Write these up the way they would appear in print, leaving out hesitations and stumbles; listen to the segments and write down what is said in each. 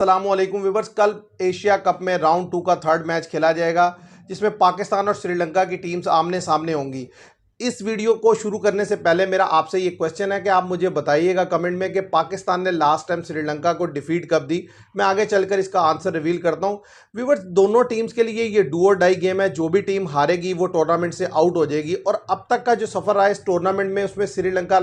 अस्सलामुअलैकुम व्यूवर्स। कल Asia cup में राउंड 2 का थर्ड मैच खेला जाएगा जिसमें पाकिस्तान और श्रीलंका की टीम्स आमने सामने होंगी। इस वीडियो को शुरू करने से पहले मेरा आपसे ये क्वेश्चन है कि आप मुझे बताइएगा कमेंट में कि पाकिस्तान ने लास्ट टाइम श्रीलंका को डिफीट कब दी। मैं आगे चलकर इसका आंसर रिवील करता हूँ। व्यूवर्स, दोनों टीम्स के लिए ये डू और डाई गेम है। जो भी टीम हारेगी वो टूर्नामेंट से आउट हो जाएगी और अब तक का जो सफ़र रहा है इस टूर्नामेंट में उसमें श्रीलंका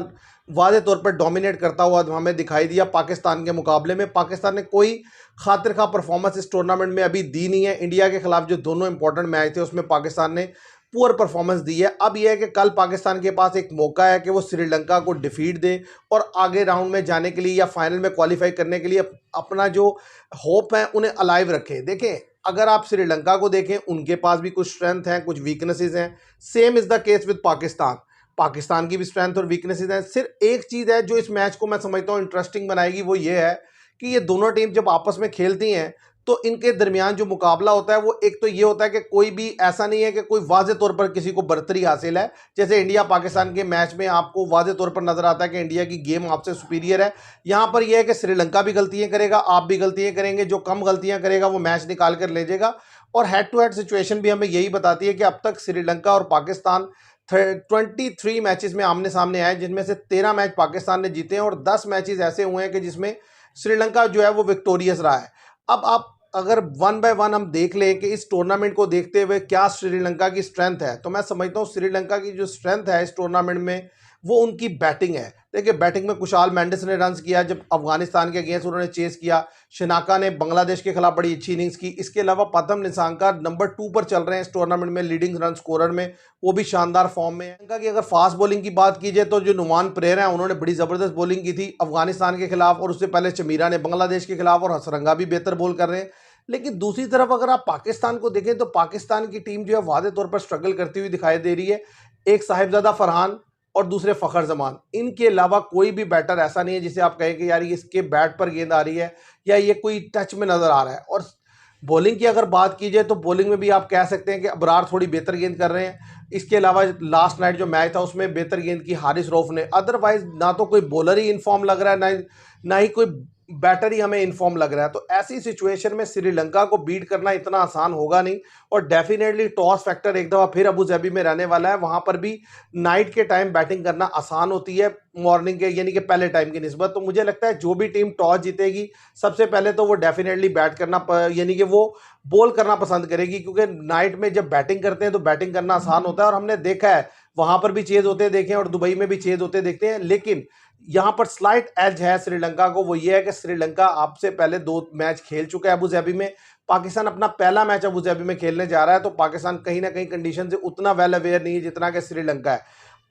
वाज़े तौर पर डोमिनेट करता हुआ हमें दिखाई दिया पाकिस्तान के मुकाबले में। पाकिस्तान ने कोई खातिर खा परफॉर्मेंस इस टूर्नामेंट में अभी दी नहीं है। इंडिया के खिलाफ जो दोनों इंपॉर्टेंट मैच थे उसमें पाकिस्तान ने पुअर परफॉर्मेंस दी है। अब यह है कि कल पाकिस्तान के पास एक मौका है कि वो श्रीलंका को डिफीट दे और आगे राउंड में जाने के लिए या फाइनल में क्वालिफाई करने के लिए अपना जो होप है उन्हें अलाइव रखें। देखें, अगर आप श्रीलंका को देखें, उनके पास भी कुछ स्ट्रेंथ हैं, कुछ वीकनेसेस हैं। Same is the case with Pakistan. Pakistan की भी स्ट्रेंथ और वीकनेसेस हैं। सिर्फ एक चीज़ है जो इस मैच को मैं समझता हूँ इंटरेस्टिंग बनाएगी, वो ये है कि ये दोनों टीम जब आपस में खेलती हैं तो इनके दरमियान जो मुकाबला होता है वो एक तो ये होता है कि कोई भी ऐसा नहीं है कि कोई वाज़े तौर पर किसी को बर्तरी हासिल है। जैसे इंडिया पाकिस्तान के मैच में आपको वाज़े तौर पर नजर आता है कि इंडिया की गेम आपसे सुपीरियर है। यहाँ पर यह है कि श्रीलंका भी गलतियां करेगा, आप भी गलतियां करेंगे। जो कम गलतियां करेगा वो मैच निकाल कर ले जाएगा। और हेड टू हेड सिचुएशन भी हमें यही बताती है कि अब तक श्रीलंका और पाकिस्तान 23 मैचेस में आमने सामने आए, जिनमें से 13 मैच पाकिस्तान ने जीते हैं और 10 मैचेस ऐसे हुए हैं कि जिसमें श्रीलंका जो है वो विक्टोरियस रहा है। अब आप अगर वन बाय वन हम देख लें कि इस टूर्नामेंट को देखते हुए क्या श्रीलंका की स्ट्रेंथ है, तो मैं समझता हूँ श्रीलंका की जो स्ट्रेंथ है इस टूर्नामेंट में वो उनकी बैटिंग है। देखिए, बैटिंग में कुशाल मेंडिस ने रन्स किया जब अफगानिस्तान के अगेंस्ट उन्होंने चेस किया। शनाका ने बांग्लादेश के खिलाफ बड़ी अच्छी इनिंग्स की। इसके अलावा प्रथम निशांका नंबर 2 पर चल रहे हैं इस टूर्नामेंट में लीडिंग रन स्कोरर में, वो भी शानदार फॉर्म में है। श्रीलंका की अगर फास्ट बॉलिंग की बात की जाए तो जो नुमान परेरा है उन्होंने बड़ी ज़बरदस्त बॉलिंग की थी अफगानिस्तान के खिलाफ, और उससे पहले चमीरा ने बांग्लादेश के खिलाफ, और हसरंगा भी बेहतर बॉल कर रहे हैं। लेकिन दूसरी तरफ अगर आप पाकिस्तान को देखें तो पाकिस्तान की टीम जो है वाज़े तौर पर स्ट्रगल करती हुई दिखाई दे रही है। एक साहिबजादा फरहान और दूसरे फ़खर जमान, इनके अलावा कोई भी बैटर ऐसा नहीं है जिसे आप कहें कि यार इसके बैट पर गेंद आ रही है या ये कोई टच में नज़र आ रहा है। और बॉलिंग की अगर बात की जाए तो बॉलिंग में भी आप कह सकते हैं कि अबरार थोड़ी बेहतर गेंद कर रहे हैं। इसके अलावा लास्ट नाइट जो मैच था उसमें बेहतर गेंद की हारिस रऊफ ने। अदरवाइज ना तो कोई बॉलर ही इनफॉर्म लग रहा है, ना ही कोई बैटर ही हमें इनफॉर्म लग रहा है। तो ऐसी सिचुएशन में श्रीलंका को बीट करना इतना आसान होगा नहीं, और डेफिनेटली टॉस फैक्टर एक दफ़ा फिर अबू धाबी में रहने वाला है। वहाँ पर भी नाइट के टाइम बैटिंग करना आसान होती है मॉर्निंग के यानी कि पहले टाइम की निस्बत। तो मुझे लगता है जो भी टीम टॉस जीतेगी सबसे पहले तो वो डेफिनेटली बैट करना यानी कि वो बॉल करना पसंद करेगी, क्योंकि नाइट में जब बैटिंग करते हैं तो बैटिंग करना आसान होता है। और हमने देखा है वहाँ पर भी चेज होते देखे हैं और दुबई में भी चेज होते देखते हैं। लेकिन यहाँ पर स्लाइट एज है श्रीलंका को, वो ये है कि श्रीलंका आपसे पहले 2 मैच खेल चुका है अबू धाबी में। पाकिस्तान अपना पहला मैच अबू धाबी में खेलने जा रहा है, तो पाकिस्तान कहीं ना कहीं कंडीशन से उतना वेल अवेयर नहीं है जितना कि श्रीलंका है।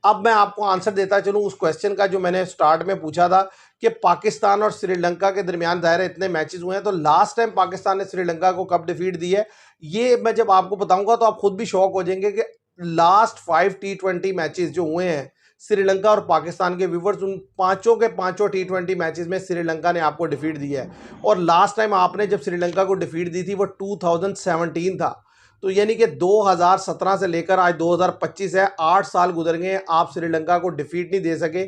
अब मैं आपको आंसर देता चलूँ उस क्वेश्चन का जो मैंने स्टार्ट में पूछा था कि पाकिस्तान और श्रीलंका के दरमियान दायरे इतने मैचेस हुए हैं, तो लास्ट टाइम पाकिस्तान ने श्रीलंका को कब डिफीट दी है, ये मैं जब आपको बताऊंगा तो आप खुद भी शॉक हो जाएंगे कि लास्ट 5 T20 मैचेस जो हुए हैं श्रीलंका और पाकिस्तान के, व्यूवर्स, उन पांचों के पांचों T20 मैचेस में श्रीलंका ने आपको डिफीट दी है। और लास्ट टाइम आपने जब श्रीलंका को डिफीट दी थी वो 2017 था। तो यानी कि 2017 से लेकर आज 2025 है, 8 साल गुजर गए हैं, आप श्रीलंका को डिफीट नहीं दे सके।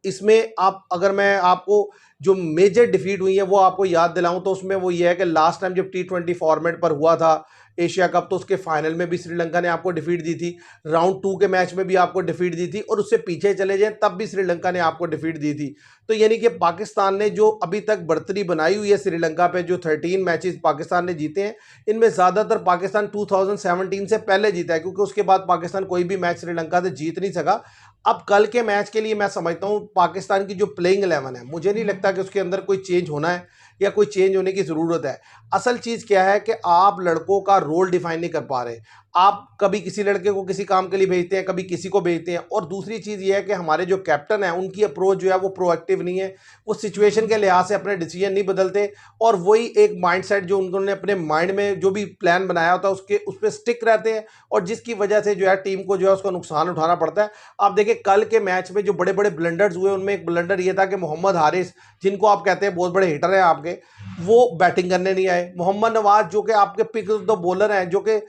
इसमें आप अगर मैं आपको जो मेजर डिफीट हुई है वो आपको याद दिलाऊं तो उसमें वो ये है कि लास्ट टाइम जब T20 फॉर्मेट पर हुआ था एशिया कप, तो उसके फाइनल में भी श्रीलंका ने आपको डिफीट दी थी। राउंड 2 के मैच में भी आपको डिफीट दी थी, और उससे पीछे चले जाएं तब भी श्रीलंका ने आपको डिफीट दी थी। तो यानी कि पाकिस्तान ने जो अभी तक बढ़तरी बनाई हुई है श्रीलंका पे, जो 13 मैचेस पाकिस्तान ने जीते हैं, इनमें ज़्यादातर पाकिस्तान 2017 से पहले जीता है, क्योंकि उसके बाद पाकिस्तान कोई भी मैच श्रीलंका से जीत नहीं सका। अब कल के मैच के लिए मैं समझता हूँ पाकिस्तान की जो प्लेइंग 11 है, मुझे नहीं लगता कि उसके अंदर कोई चेंज होना है या कोई चेंज होने की ज़रूरत है। असल चीज़ क्या है कि आप लड़कों का रोल डिफाइन नहीं कर पा रहे। आप कभी किसी लड़के को किसी काम के लिए भेजते हैं, कभी किसी को भेजते हैं। और दूसरी चीज़ ये है कि हमारे जो कैप्टन है उनकी अप्रोच जो है वो प्रोएक्टिव नहीं है, वो सिचुएशन के लिहाज से अपने डिसीजन नहीं बदलते, और वही एक माइंडसेट जो उन्होंने अपने माइंड में जो भी प्लान बनाया होता है उसके उस पर स्टिक रहते हैं, और जिसकी वजह से जो है टीम को जो है उसका नुकसान उठाना पड़ता है। आप देखिए कल के मैच में जो बड़े बड़े ब्लंडर्स हुए उनमें एक ब्लंडर ये था कि मोहम्मद हारिस, जिनको आप कहते हैं बहुत बड़े हिटर हैं आपके, वो बैटिंग करने नहीं आए। मोहम्मद नवाज जो कि आपके पिक द बॉलर हैं, जो कि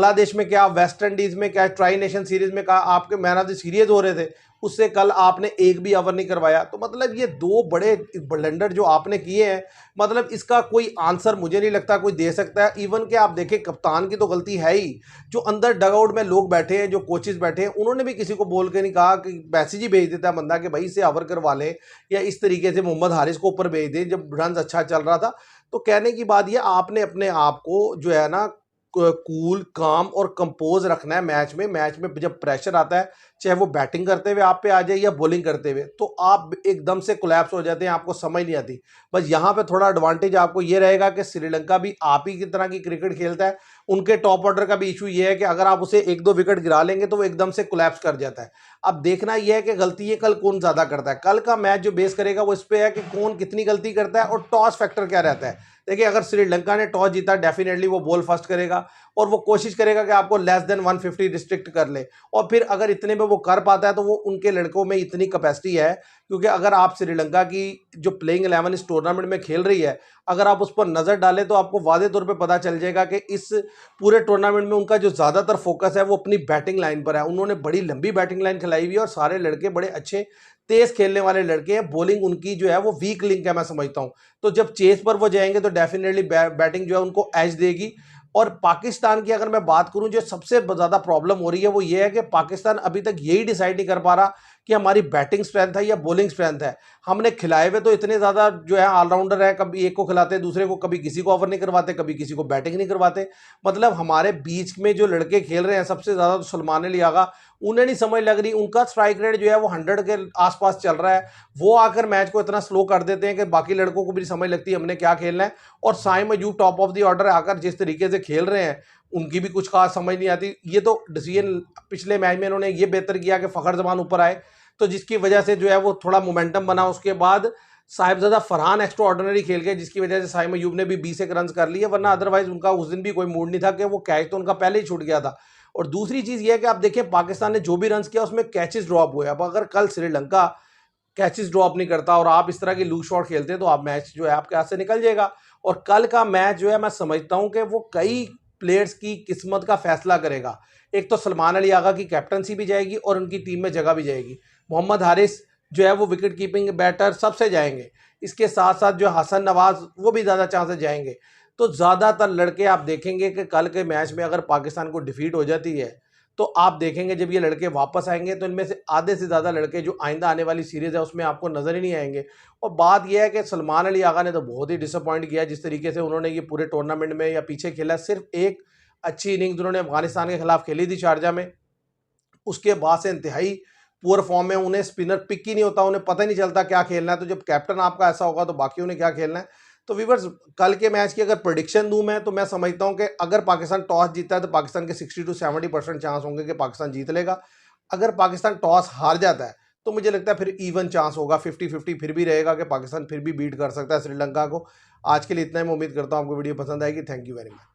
बांग्लादेश में क्या, वेस्ट इंडीज में क्या, ट्राई नेशन सीरीज में क्या आपके मैन ऑफ द सीरीज हो रहे थे, उससे कल आपने एक भी ओवर नहीं करवाया। तो मतलब ये दो बड़े ब्लंडर जो आपने किए हैं, मतलब इसका कोई आंसर मुझे नहीं लगता कोई दे सकता है। इवन कि आप देखें कप्तान की तो गलती है ही, जो अंदर डगआउट में लोग बैठे हैं, जो कोचेस बैठे हैं, उन्होंने भी किसी को बोल के नहीं कहा कि मैसेज ही भेज देता है बंदा कि भाई इसे ओवर करवा ले, या इस तरीके से मोहम्मद हारिस को ऊपर भेज दे जब रन अच्छा चल रहा था। तो कहने की बात ये, आपने अपने आप को जो है ना कूल, काम और कंपोज रखना है मैच में जब प्रेशर आता है, चाहे वो बैटिंग करते हुए आप पे आ जाए या बॉलिंग करते हुए, तो आप एकदम से कोलैप्स हो जाते हैं, आपको समझ नहीं आती। बस यहाँ पे थोड़ा एडवांटेज आपको ये रहेगा कि श्रीलंका भी आप ही की तरह की क्रिकेट खेलता है। उनके टॉप ऑर्डर का भी इशू ये है कि अगर आप उसे एक दो विकेट गिरा लेंगे तो वो एकदम से कोलैप्स कर जाता है। अब देखना यह है कि गलती ये कल कौन ज्यादा करता है। कल का मैच जो बेस करेगा वो इस पे है कि कौन कितनी गलती करता है और टॉस फैक्टर क्या रहता है। देखिए, अगर श्रीलंका ने टॉस जीता, डेफिनेटली वो बॉल फर्स्ट करेगा और वो कोशिश करेगा कि आपको लेस देन 150 रिस्ट्रिक्ट कर ले, और फिर अगर इतने में वो कर पाता है तो वो उनके लड़कों में इतनी कैपेसिटी है। क्योंकि अगर आप श्रीलंका की जो प्लेइंग 11 इस टूर्नामेंट में खेल रही है, अगर आप उस पर नजर डालें तो आपको वादे तौर पे पता चल जाएगा कि इस पूरे टूर्नामेंट में उनका जो ज्यादातर फोकस है वो अपनी बैटिंग लाइन पर है। उन्होंने बड़ी लंबी बैटिंग लाइन खिलाई हुई है और सारे लड़के बड़े अच्छे तेज खेलने वाले लड़के हैं। बॉलिंग उनकी जो है वो वीक लिंक है, मैं समझता हूं। तो जब चेस पर वो जाएंगे तो डेफिनेटली बैटिंग जो है उनको एज देगी। और पाकिस्तान की अगर मैं बात करूं, जो सबसे ज्यादा प्रॉब्लम हो रही है वो ये है कि पाकिस्तान अभी तक यही डिसाइड नहीं कर पा रहा कि हमारी बैटिंग स्ट्रेंथ है या बॉलिंग स्ट्रेंथ है। हमने खिलाए हुए तो इतने ज्यादा जो है ऑलराउंडर है, कभी एक को खिलाते दूसरे को, कभी किसी को ओवर नहीं करवाते, कभी किसी को बैटिंग नहीं करवाते। मतलब हमारे बीच में जो लड़के खेल रहे हैं सबसे ज्यादा तो सलमान अली आगा, उन्हें नहीं समझ लग रही। उनका स्ट्राइक रेट जो है वो 100 के आसपास चल रहा है। वो आकर मैच को इतना स्लो कर देते हैं कि बाकी लड़कों को भी समझ लगती है हमने क्या खेलना है। और Saim Ayub top of the order आकर जिस तरीके से खेल रहे हैं, उनकी भी कुछ खास समझ नहीं आती। ये तो डिसीजन पिछले मैच में इन्होंने ये बेहतर किया कि फखर जमान ऊपर आए, तो जिसकी वजह से जो है वो थोड़ा मोमेंटम बना। उसके बाद साहिबजादा फरहान एक्स्ट्रा ऑर्डिनरी खेल गए, जिसकी वजह से साइम अयूब ने भी 20 एक रन कर लिए, वरना अदरवाइज उनका उस दिन भी कोई मूड नहीं था कि वो कैच तो उनका पहले ही छूट गया था। और दूसरी चीज ये है कि आप देखें पाकिस्तान ने जो भी रन किया उसमें कैचेस ड्रॉप हुए। अब अगर कल श्रीलंका कैचेस ड्रॉप नहीं करता और आप इस तरह की लूज शॉट खेलते हैं तो आप मैच जो है आपके हाथ से निकल जाएगा। और कल का मैच जो है मैं समझता हूं कि वो कई प्लेयर्स की किस्मत का फैसला करेगा। एक तो सलमान अली आगा की कैप्टनसी भी जाएगी और उनकी टीम में जगह भी जाएगी। मोहम्मद हारिस जो है वो विकेट कीपिंग बैटर सबसे जाएंगे। इसके साथ साथ जो हसन नवाज वो भी ज़्यादा चांसेस जाएंगे। तो ज़्यादातर लड़के आप देखेंगे कि कल के मैच में अगर पाकिस्तान को डिफीट हो जाती है तो आप देखेंगे जब ये लड़के वापस आएंगे तो इनमें से आधे से ज़्यादा लड़के जो आइंदा आने वाली सीरीज़ है उसमें आपको नज़र ही नहीं आएंगे। और बात यह है कि सलमान अली आगा ने तो बहुत ही डिसअपॉइंट किया जिस तरीके से उन्होंने ये पूरे टूर्नामेंट में या पीछे खेला। सिर्फ एक अच्छी इनिंग्स उन्होंने अफगानिस्तान के खिलाफ खेली थी शारजा में, उसके बाद से इंतहाई पुअर फॉर्म में। उन्हें स्पिनर पिक ही नहीं होता, उन्हें पता ही नहीं चलता क्या खेलना है। तो जब कैप्टन आपका ऐसा होगा तो बाकियों ने क्या खेलना है। तो वीवर्स, कल के मैच की अगर प्रेडिक्शन दूं मैं, तो मैं समझता हूं कि अगर पाकिस्तान टॉस जीतता है तो पाकिस्तान के 60 to 70% चांस होंगे कि पाकिस्तान जीत लेगा। अगर पाकिस्तान टॉस हार जाता है तो मुझे लगता है फिर इवन चांस होगा, 50-50 फिर भी रहेगा कि पाकिस्तान फिर भी बीट कर सकता है श्रीलंका को। आज के लिए इतना ही। मैं उम्मीद करता हूं आपको वीडियो पसंद आएगी। Thank you very much.